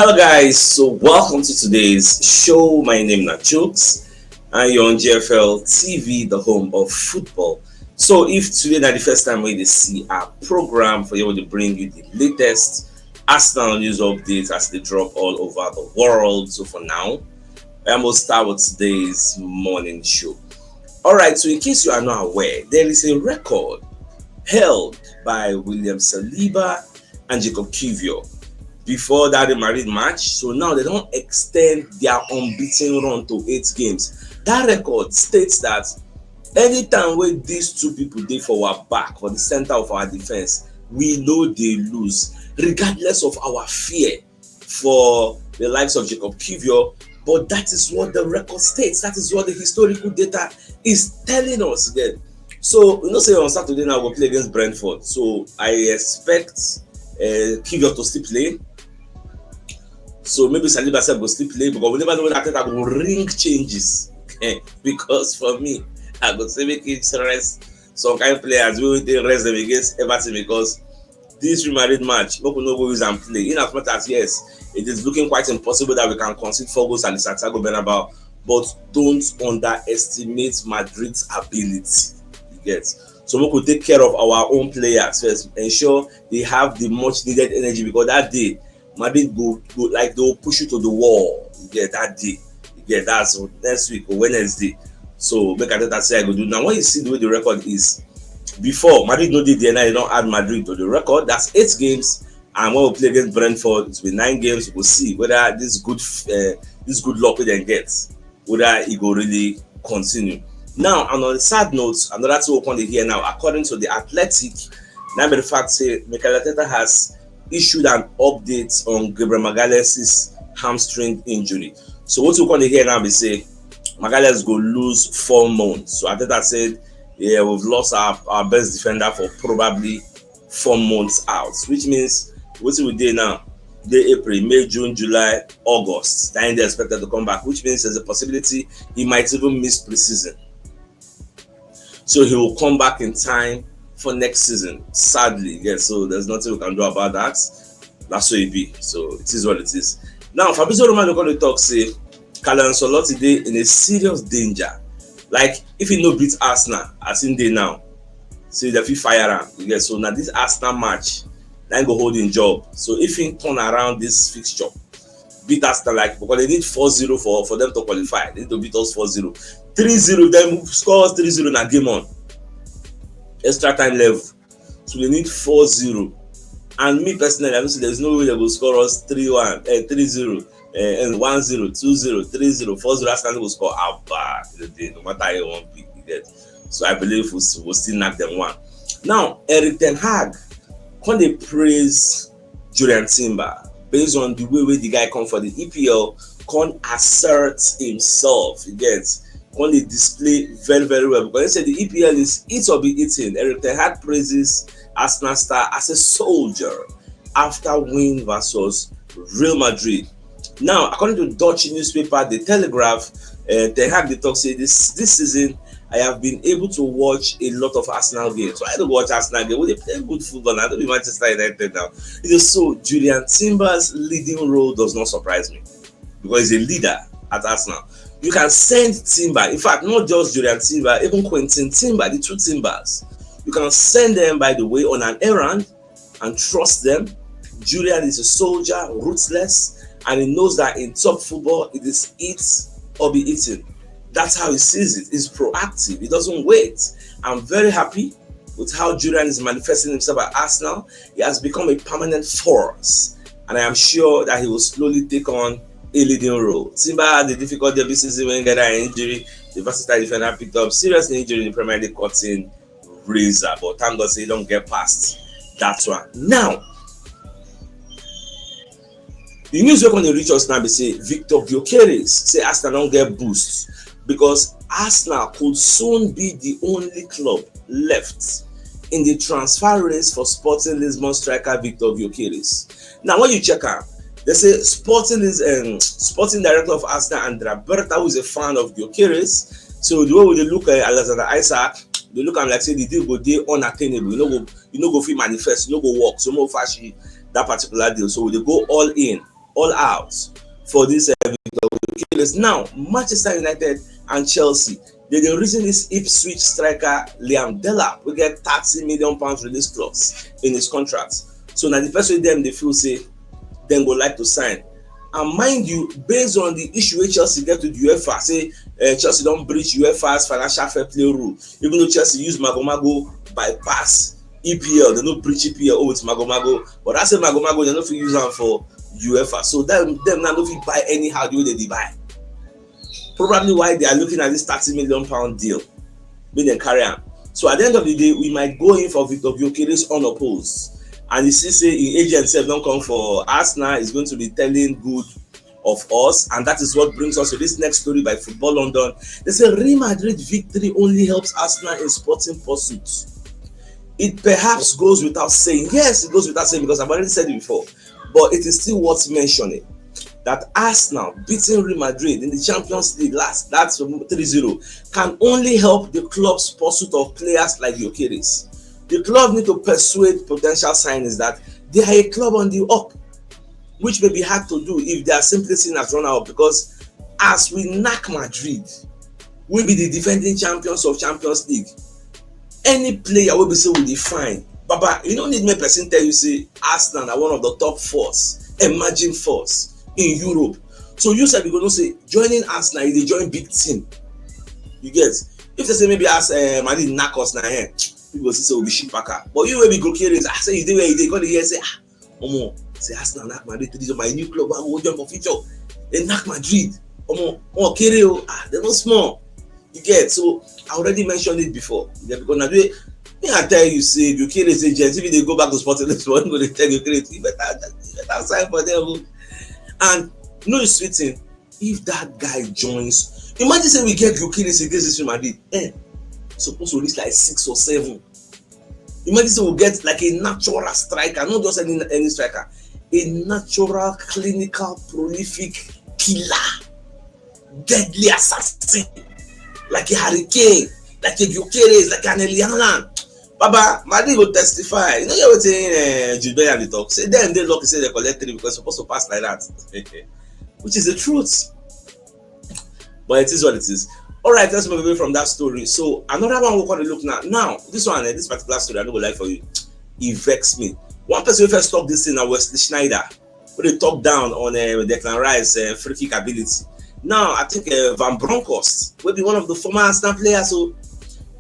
Hello guys, so welcome to today's show. My name is CHUKS and you're on GFL TV, the home of football. So if today is the first time we see our program for you to bring you the latest Arsenal news updates as they drop all over the world. So for now, I will start with today's morning show. Alright, so in case you are not aware, there is a record held by William Saliba and Jacob Kivior before that married match. So now they don't extend their unbeaten run to 8 games. That record states that anytime when these two people dey for our back or the center of our defense, we know they lose, regardless of our fear for the likes of Jacob Kivior. But that is what the record states. That is what the historical data is telling us again. So say on Saturday now we'll play against Brentford. So I expect Kivior to still play. So maybe Saliba said will still play, because we never know when Arteta will ring changes. Because for me, I would say make it rest some kind of players. We will rest them against Everton, because this remarried match, we know who is and play. In as much as yes, it is looking quite impossible that we can concede 4 goals at the Santiago Bernabeu, but don't underestimate Madrid's ability. You get. So we could take care of our own players first, ensure they have the much needed energy, because that day Madrid go like they will push you to the wall. You get that day. You get that. So next week or Wednesday. So make Arteta say I go do. Now when you see the way the record is, before Madrid no did the night, they don't add Madrid to the record. That's 8 games, and when we play against Brentford, it's been 9 games. We'll see whether this good luck we then get, whether it will really continue. Now, and on a sad note, another two upon the here now, according to the Athletic, now the fact say Mikel Arteta has issued an update on Gabriel Magalhaes' hamstring injury. So what you want to hear now is say Magalhaes go lose 4 months. So Arteta said, yeah, we've lost our best defender for probably 4 months out, which means what we do now, April, May, June, July, August, then they're expected to come back, which means there's a possibility he might even miss preseason. So he will come back in time for next season, sadly. Yes, so there's nothing we can do about that. That's what it be. So it is what it is. Now, Fabrizio Romano going to talk say Carlo Ancelotti dey in a serious danger. Like if he no beat Arsenal as in day now, so the fit fire him. Yeah, so now this Arsenal match, then go hold in job. So if he turn around this fixture, beat Arsenal, like because they need 4-0 for them to qualify. They need to beat us 4-0. 3-0, then scores 3-0 na game on. Extra time level. So we need 4-0. And me personally, I don't see there's no way they will score us 3-1, 3-0, and 1-0, 2-0, 3-0, 4-0. Arsenal will score out back the day, no matter how you want to get. So I believe we'll still knock them one. Now, Erik ten Hag, when they praise Julian Timber based on the way the guy come for the EPL, can assert himself. He gets. When they display very, very well, because they say the EPL is it or be eaten. Erik ten Hag praises Arsenal star as a soldier after win versus Real Madrid. Now, according to Dutch newspaper The Telegraph, ten Hag they talk say this season I have been able to watch a lot of Arsenal games. So I don't watch Arsenal games. They play good football. I don't be Manchester United now. So Julian Timber's leading role does not surprise me, because he's a leader at Arsenal. You can send Timber, in fact, not just Julian Timber, even Quentin Timber, the 2 Timbers. You can send them, by the way, on an errand and trust them. Julian is a soldier, ruthless, and he knows that in top football, it is eat or be eaten. That's how he sees it. He's proactive. He doesn't wait. I'm very happy with how Julian is manifesting himself at Arsenal. He has become a permanent force, and I am sure that he will slowly take on a leading role. Timber had the difficulty of this season when he got an injury. The versatile defender picked up serious injury in the Premier League cutting razor, but thank God say he don't get past that one. Now, the news we're going to reach us now be say Victor Gyökeres say Arsenal don't get boost, because Arsenal could soon be the only club left in the transfer race for Sporting Lisbon striker Victor Gyökeres. Now, when you check out, they say Sporting director of Arsenal, Andrea Berta, who is a fan of Gyökeres. So the way they look at Alexander Isak, they look at like say the deal go dey unattainable. You know go fit manifest, you know go work, so no fashion that particular deal. So they go all in all out for this now. Manchester United and Chelsea, they dey reason this Ipswich striker Liam Delap wey get £30 million release clause in his contract. So na the first way dem dey feel say dem go like to sign. And mind you, based on the issue wey Chelsea get with UEFA, say Chelsea don breach UEFA's financial fair play rule, even though Chelsea use magomago bypass EPL, they no breach EPL with magomago, but that same magomago they no fit use am for UEFA. So dem now no fit buy anyhow the way they dey buy. Probably why they are looking at this £30 million deal make dem carry am. So at the end of the day, we might go in for Victor Gyökeres unopposed. And you see say im agent sef don come for Arsenal, is going to be telling good of us, and that is what brings us to this next story by Football London. They say Real Madrid victory only helps Arsenal in sporting pursuits. It perhaps goes without saying, yes, it goes without saying because I've already said it before, but it is still worth mentioning that Arsenal beating Real Madrid in the Champions League that's 3-0, can only help the club's pursuit of players like Gyökeres. The club need to persuade potential signings that they are a club on the up, which may be hard to do if they are simply seen as runner-up, because as we knack Madrid, we be the defending champions of Champions League. Any player will be say we define. Baba, you don't need me person tell you say Arsenal are one of the top force, emerging force in Europe. So you said you're going to say joining Arsenal is a join big team. You get? If they say maybe as Madrid knack us now here, people say we be shit packer. But you will be Gyökeres. I say you dey where you dey. Go here say say Arsenal knack Madrid. This is my new club. I will join for future. They knack Madrid. Kere they're not small. You get? So I already mentioned it before. Yeah, because now me I tell you say Gyökeres agent, if they go back to Sporting Lisbon, go they tell Gyökeres you better sign for them. And no, it's sweet thing. If that guy joins, imagine say we get Gyökeres against Real Madrid. Supposed to reach like 6 or 7. Imagine say we'll get like a natural striker, not just any striker, a natural, clinical, prolific killer, deadly assassin, like a hurricane, like a Gyökeres, like an Elianan. Baba, Madrid will testify. You know what saying? Jude Bellingham talk. Say them they lucky say they collect 3 because they're supposed to pass like that, which is the truth. But it is what it is. All right, let's move away from that story. So another one we're going to look now. Now this one, this particular story, I don't go like for you. It vexed me. One person who first talked this thing, Wesley Schneider, where they talk down on Declan Rice free kick ability. Now I think Van Bronckhorst will be one of the former Arsenal players. So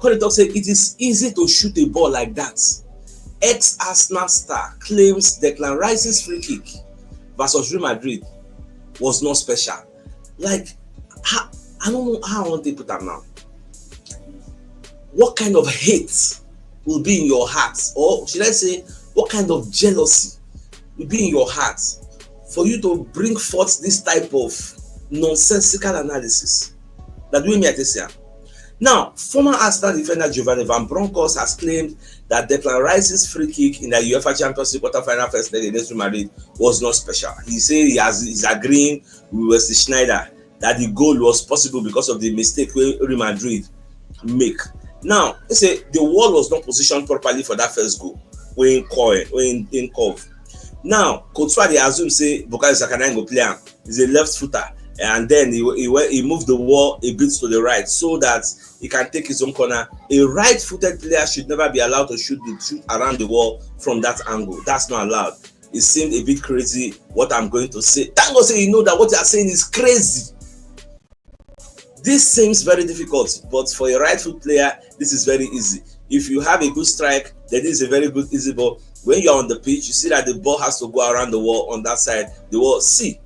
Cody talk say it is easy to shoot a ball like that. Ex-Arsenal star claims Declan Rice's free kick versus Real Madrid was not special. Like, I don't know how I want to put that now. What kind of hate will be in your heart, or should I say, what kind of jealousy will be in your heart for you to bring forth this type of nonsensical analysis that we made this year? Now, former Arsenal defender Giovanni Van Bronckhorst has claimed that Declan Rice's free kick in the UEFA Champions League quarter-final first leg against Real Madrid was not special. He said he's agreeing with Wesley Schneider that the goal was possible because of the mistake Real Madrid make. Now, they say the wall was not positioned properly for that first goal when in curve. Now, Coach they assume say Bukayo Saka go play him. He's a left footer, and then he moved the wall a bit to the right so that he can take his own corner. A right-footed player should never be allowed to shoot around the wall from that angle. That's not allowed. It seemed a bit crazy what I'm going to say. Thank God say you know that what you are saying is crazy. This seems very difficult, but for a right foot player, this is very easy. If you have a good strike, then this is a very good easy ball. When you're on the pitch, you see that the ball has to go around the wall on that side. The wall, see.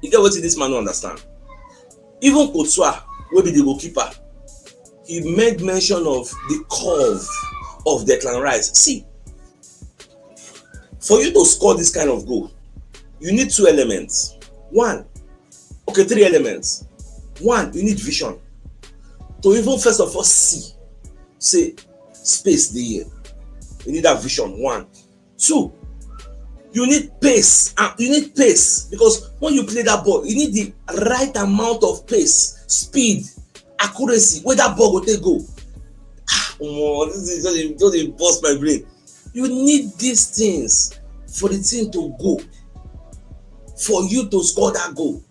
You get what this man don't understand. Even Courtois, who be the goalkeeper, he made mention of the curve of Declan Rice. See, for you to score this kind of goal, you need 2 elements. 3 elements. 1, you need vision. To even first of all see, say space there. You need that vision. 1. 2, you need pace. You need pace because when you play that ball, you need the right amount of pace, speed, accuracy. Where that ball will take go. This is just bust my brain. You need these things for the team to go. for you to score that goal.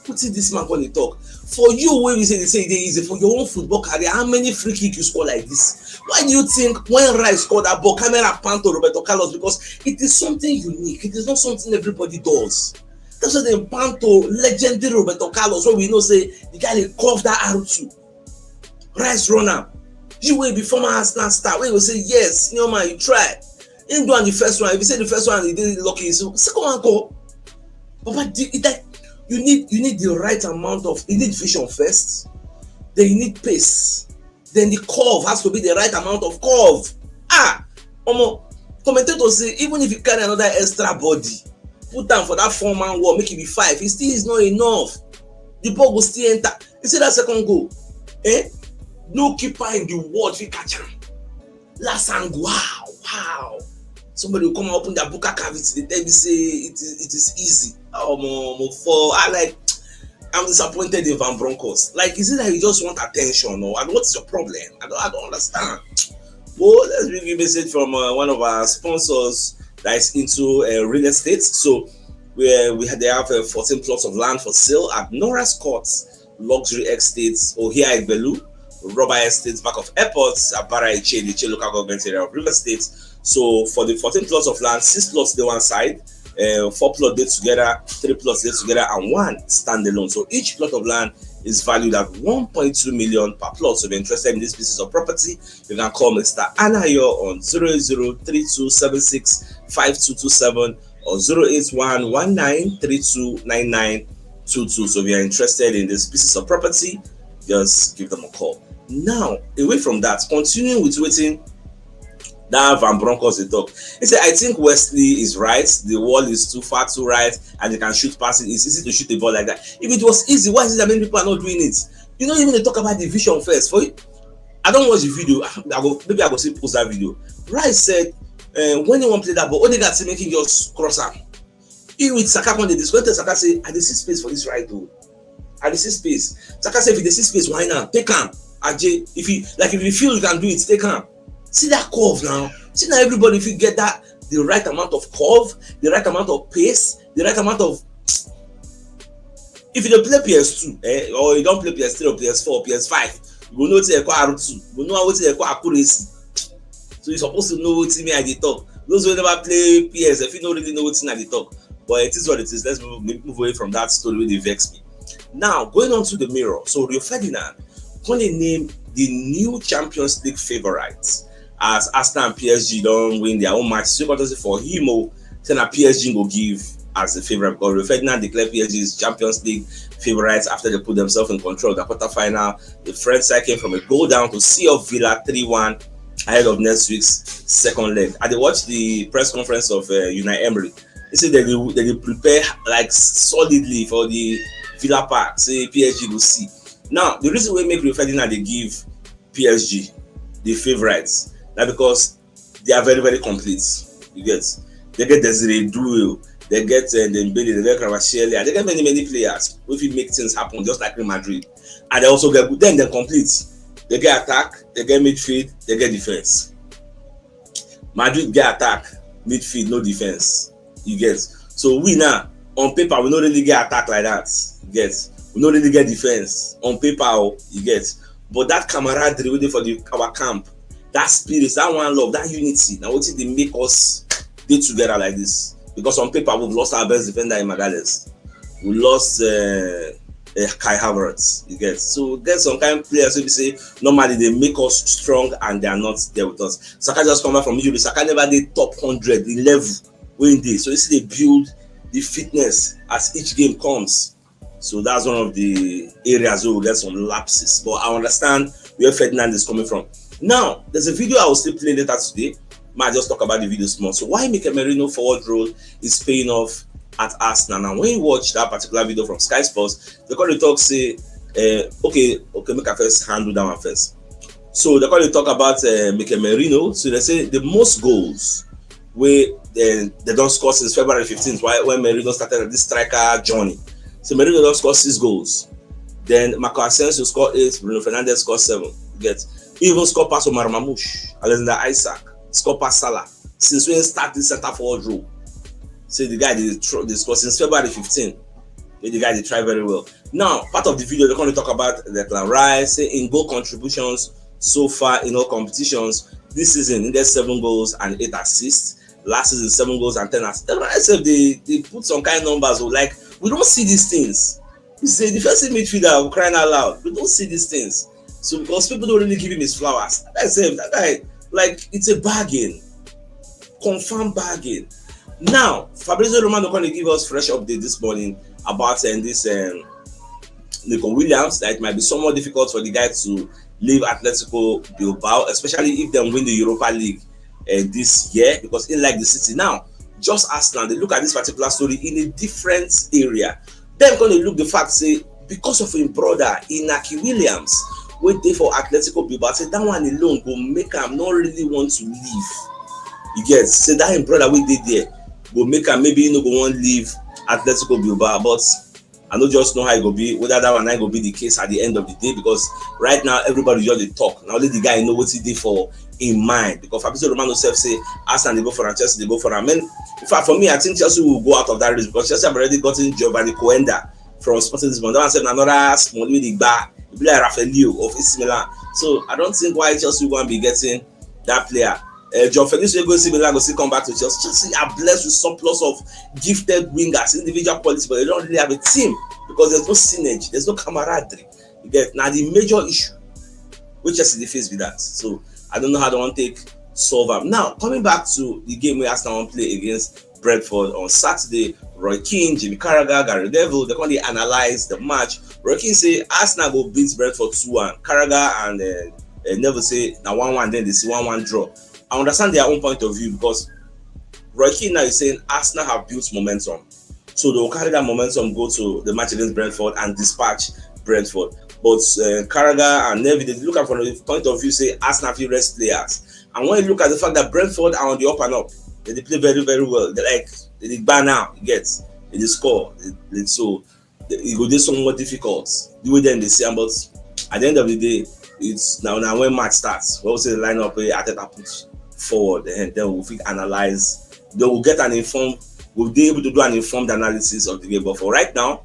Put it this man when he talk. For you, when we say they say it easy for your own football career, how many free kick you score like this? Why do you think when Rice scored that ball, camera pan to Roberto Carlos? Because it is something unique. It is not something everybody does. That's why they pan to legendary Roberto Carlos, where we know say the guy they curve that R2. Rice runner. You will be former Arsenal star. When you say yes, you know man, you try. You didn't do on the first one. If you say the first one, you didn't lucky. So second one go. But you need the right amount of, you need vision first, then you need pace, then the curve has to be the right amount of curve. Commentators say even if you carry another extra body, put down for that 4-man wall, make it be 5, it still is not enough. The ball will still enter. You see that second goal, no keeper in the world will catch him. Last angle, wow. Somebody will come and open their buka cavity. They tell me say it is easy. I'm disappointed in Van Bronckhorst. Like, is it that you just want attention, or what's your problem? I don't understand. Well, let's bring you a message from one of our sponsors that is into real estate. So they have 14 plots of land for sale at Norris Courts Luxury Estates, Ohia Belu, Rubber Estates, back of airports, Abara Eche, the local government area of River State. So for the 14 plots of land, 6 plots they one side, 4 plots they together, 3 plots they together, and 1 standalone. So each plot of land is valued at 1.2 million per plot. So if you're interested in this pieces of property, you can call Mr. Anayo on 0032765227 or 08119329922. So if you're interested in this pieces of property, just give them a call. Now, away from that, continuing with waiting that Van Bronckhorst they talk. He said, I think Wesley is right. The wall is too far to right, and they can shoot past it. It's easy to shoot a ball like that. If it was easy, why is it that many people are not doing it? You know, even they talk about the vision first. For it, I don't watch the video. Maybe I go see post that video. Rice said, when you want to play that ball, only got to making just cross up. He with Saka when they discussed, Saka say, I see space for this right though. I see space. Saka said, if they see space, why not? Take him. If you feel you can do it, take him. See that curve now. See now everybody, if you get that, the right amount of curve, the right amount of pace, the right amount of. If you don't play PS2, or you don't play PS3 or PS4 or PS5, you will know what you call R2. You will know what you call accuracy. So you're supposed to know what I did talk. Those who never play PS, if you don't really know what I did talk, but it is what it is. Let's move away from that story where they vex me. Now going on to the mirror. So Rio Ferdinand, when they name the new Champions League favorites. As Arsenal and PSG don't win their own match, so for him, then a PSG will give as the favorite. Because Ferdinand declared PSG's Champions League favorites after they put themselves in control of the quarterfinal. The French side came from a goal down to Sea of Villa 3-1 ahead of next week's second leg. I watched the press conference of Unai Emery. They said they prepare like solidly for the Villa Park. Say PSG will see. Now the reason we make Rio Ferdinand they give PSG the favorites. Now because they are very, very complete. You get, they get Desiree Doué, they get Dembele, they get Kvaratskhelia, they get many players who will make things happen just like Real Madrid. And they also get good. Then they're complete. They get attack, they get midfield, they get defense. Madrid get attack, midfield, no defense. You get. So we now on paper we don't really get attack like that. You get. We don't really get defense on paper. You get. But that camaraderie waiting for our camp. That spirit, that one love, that unity. Now, what did they make us get together like this? Because on paper, we've lost our best defender in Magalhaes. We lost Kai Havertz. You get so there's some kind of players who say normally they make us strong and they are not there with us. Saka just come back from injury. Saka never did top 100, the level when they. So you see they build the fitness as each game comes. So that's one of the areas where we get some lapses. But I understand where Ferdinand is coming from. Now, there's a video I will still play later today. Might just talk about the video small. So why make a Merino forward role is paying off at Arsenal. Now, when you watch that particular video from Sky Sports, they call the talk say, okay, make a first handle that one first. So they call the talk about make a Merino. So they say the most goals where they don't score since February 15th, when Merino started this striker journey. So Merino don't score 6 goals. Then Marco Asensio scored 8, Bruno Fernandes scored 7. Get even score pass Omar Mamouche, Alexander Isaac, score pass Salah. Since we start this center forward role, Say the guy they score since February 15. The guy they try very well. Now, part of the video they're going to talk about Declan Rice, say in goal contributions so far in all competitions this season. There's 7 goals and 8 assists. Last season 7 goals and 10 assists. They put some kind of numbers. Like, we don't see these things. You say defensive midfielder crying out loud. We don't see these things. So because people don't really give him his flowers. That guy, like, it's a bargain, confirmed bargain. Now, Fabrizio Romano going to give us fresh update this morning about this Nico Williams, that it might be somewhat difficult for the guy to leave Atletico Bilbao, especially if they win the Europa League this year, because in like the city now, just Arsenal, they look at this particular story in a different area. They're going to look the fact, say, because of his brother, Inaki Williams, waiting for Atletico Bilbao, say that one alone will make him not really want to leave. You get, say that his brother we did there will make him maybe go want to leave Atletico Bilbao, but I don't just know how it will be, whether that one will be the case at the end of the day, because right now everybody just dey talk. Now let the guy know what he did for in mind, because Fabrizio Romano self say Arsenal they go for him, Chelsea they go for him. In fact, for me, I think Chelsea will go out of that race, because Chelsea have already gotten Giovanni Coenda from Sporting Lisbon. That one said another small with the bar, be like Rafaelio of AC Milan. So I don't think why Chelsea will be getting that player. John Felix will go see Milan, go see come back to Chelsea. Chelsea are blessed with surplus of gifted wingers, individual quality, but they don't really have a team because there's no synergy, there's no camaraderie. You get now the major issue which Chelsea they face with that. So I don't know how they want to take solve them. Now coming back to the game where Arsenal play against Brentford on Saturday, Roy Keane, Jimmy Carragher, Gary Neville, they can't analyze the match. Roy Keane say Arsenal go beat Brentford 2-1. Carragher and Neville say now 1-1, then they see 1-1 draw. I understand their own point of view, because Roy Keane now is saying Arsenal have built momentum, so they will carry that momentum, go to the match against Brentford and dispatch Brentford. But Carragher and Neville, they look at from the point of view, say Arsenal feel rest players. And when you look at the fact that Brentford are on the up and up, they play very very well. They ban now, you get, they score. So it will be somewhat difficult the way then they see them. But at the end of the day, it's now when match starts, we'll say the lineup Arteta puts forward, and then we'll analyze. Then we'll get we'll be able to do an informed analysis of the game. But for right now,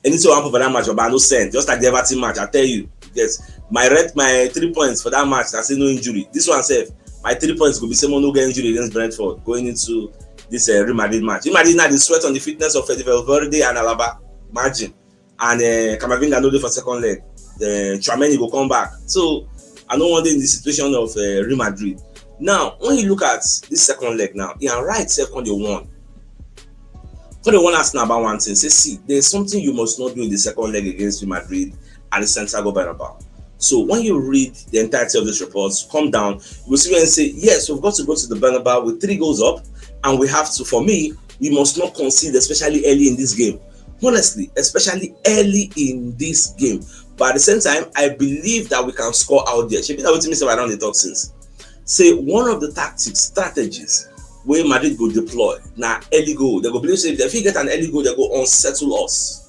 anything happen for that match, but no send. Just like the Everton match, I tell you, yes, my 3 points for that match, that's no injury. This one safe, my 3 points will be someone who get injury against Brentford going into this Real Madrid match. Real Madrid now the sweat on the fitness of Valverde and Alaba, imagine, and Camavinga no do for second leg. Tchouaméni will come back. So I don't want in the situation of Real Madrid. Now, when you look at this second leg now, Ian Wright second they won. So they want to ask now about one thing. Say, see, there's something you must not do in the second leg against Real Madrid at the Santiago Bernabeu. So when you read the entirety of this report, come down, you will see and say, yes, we've got to go to the Bernabeu with 3 goals up, and we have to, for me, we must not concede, especially early in this game. Honestly, especially early in this game. But at the same time, I believe that we can score out there. Should be that what me say around the toxins. Say one of the strategies where Madrid go deploy now early goal. They go believe say if they get an early goal, they go unsettle us.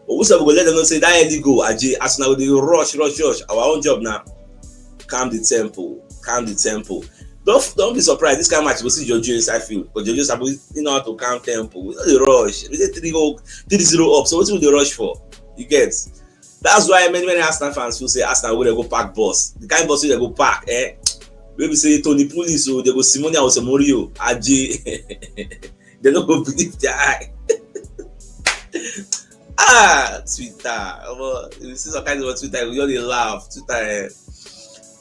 But we go let them know say that early goal, as now they rush. Our own job now, calm the tempo. Don't be surprised. This kind of match we'll see Jojo inside field, but Jojo supposed know how to calm tempo. We don't rush. We say 3-0 up. So what will they rush for? You get. That's why many Arsenal fans will say Arsenal will go park bus. The kind of bus they go park, maybe say Tony Pulis, so they go Simonia or Samorio, Aji. They don't go believe their eye. Twitter. You see some kind of Twitter, we only laugh. Twitter.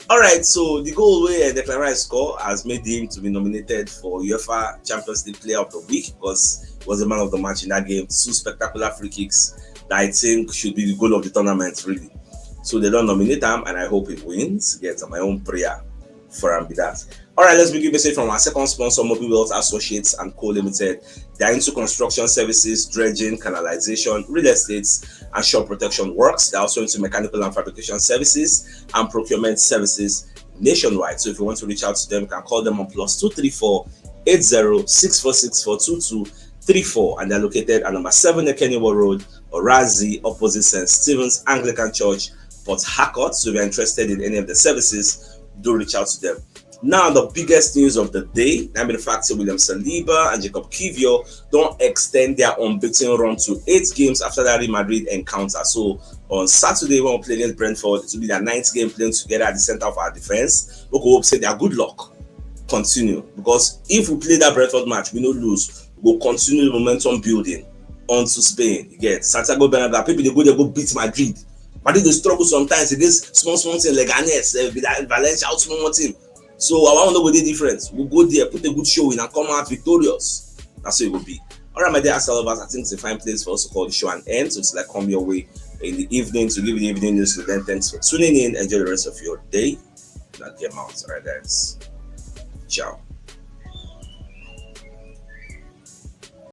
Alright, so the goal where Declan Rice score has made him to be nominated for UEFA Champions League Player of the Week, because he was the man of the match in that game. 2 spectacular free kicks that I think should be the goal of the tournament, really. So they don't nominate him, and I hope it wins. Get my own prayer for him be that. Alright, let's begin message from our second sponsor, Mobile Wealth Associates and Co. Limited. They are into construction services, dredging, canalization, real estate, and shore protection works. They're also into mechanical and fabrication services and procurement services nationwide. So if you want to reach out to them, you can call them on +234 8064642234, and they're located at number 7 Kennywood Road, Orazi, opposite St. Stephen's Anglican Church, Port Harcourt. So if you're interested in any of the services, do reach out to them. Now, the biggest news of the day, I mean the fact that William Saliba and Jacob Kivior don't extend their unbeaten run to 8 games after that Real Madrid encounter. So on Saturday, when we play against Brentford, it will be their 9th game playing together at the center of our defense. We hope say their good luck continue, because if we play that Brentford match, we no lose, we will continue the momentum building onto Spain. You get Santiago Bernabeu, people they go beat Madrid. Madrid they struggle sometimes against small team like Leganes, Valencia, small team. So I want to go the difference. We'll go there, put a good show in, and come out victorious. That's what it will be. All right, my dear Arsenal lovers, I think it's a fine place for us to call the show an end. So it's like come your way in the evening to give you the evening news. So then thanks for tuning in. Enjoy the rest of your day. Not the amount. All right, guys. Ciao.